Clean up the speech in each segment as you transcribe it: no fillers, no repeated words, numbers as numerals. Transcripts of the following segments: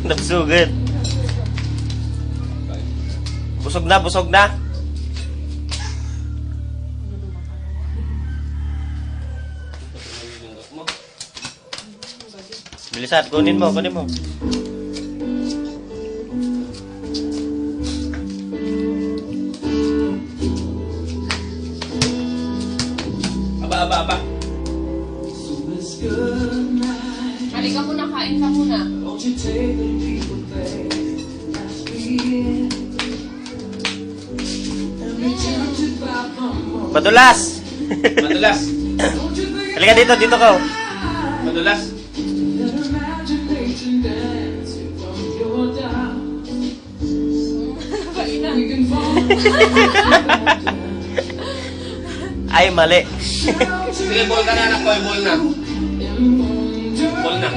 Nabsugod. Busog na, busog na. Bilisan, kunin mo, kunin mo. Aba. Halika muna, kain ka muna. Madulas! Madulas. Halika dito, dito ka. Madulas. Ay, mali. Sige, ball ka na anak ko. Ball na. Ball na.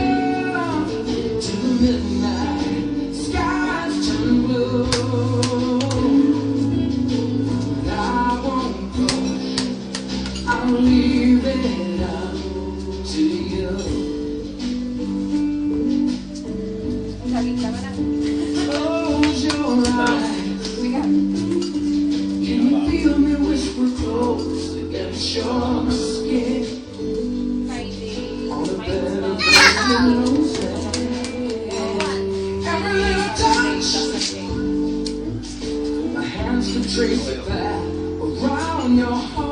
Saging ka na. Trace it back around your heart.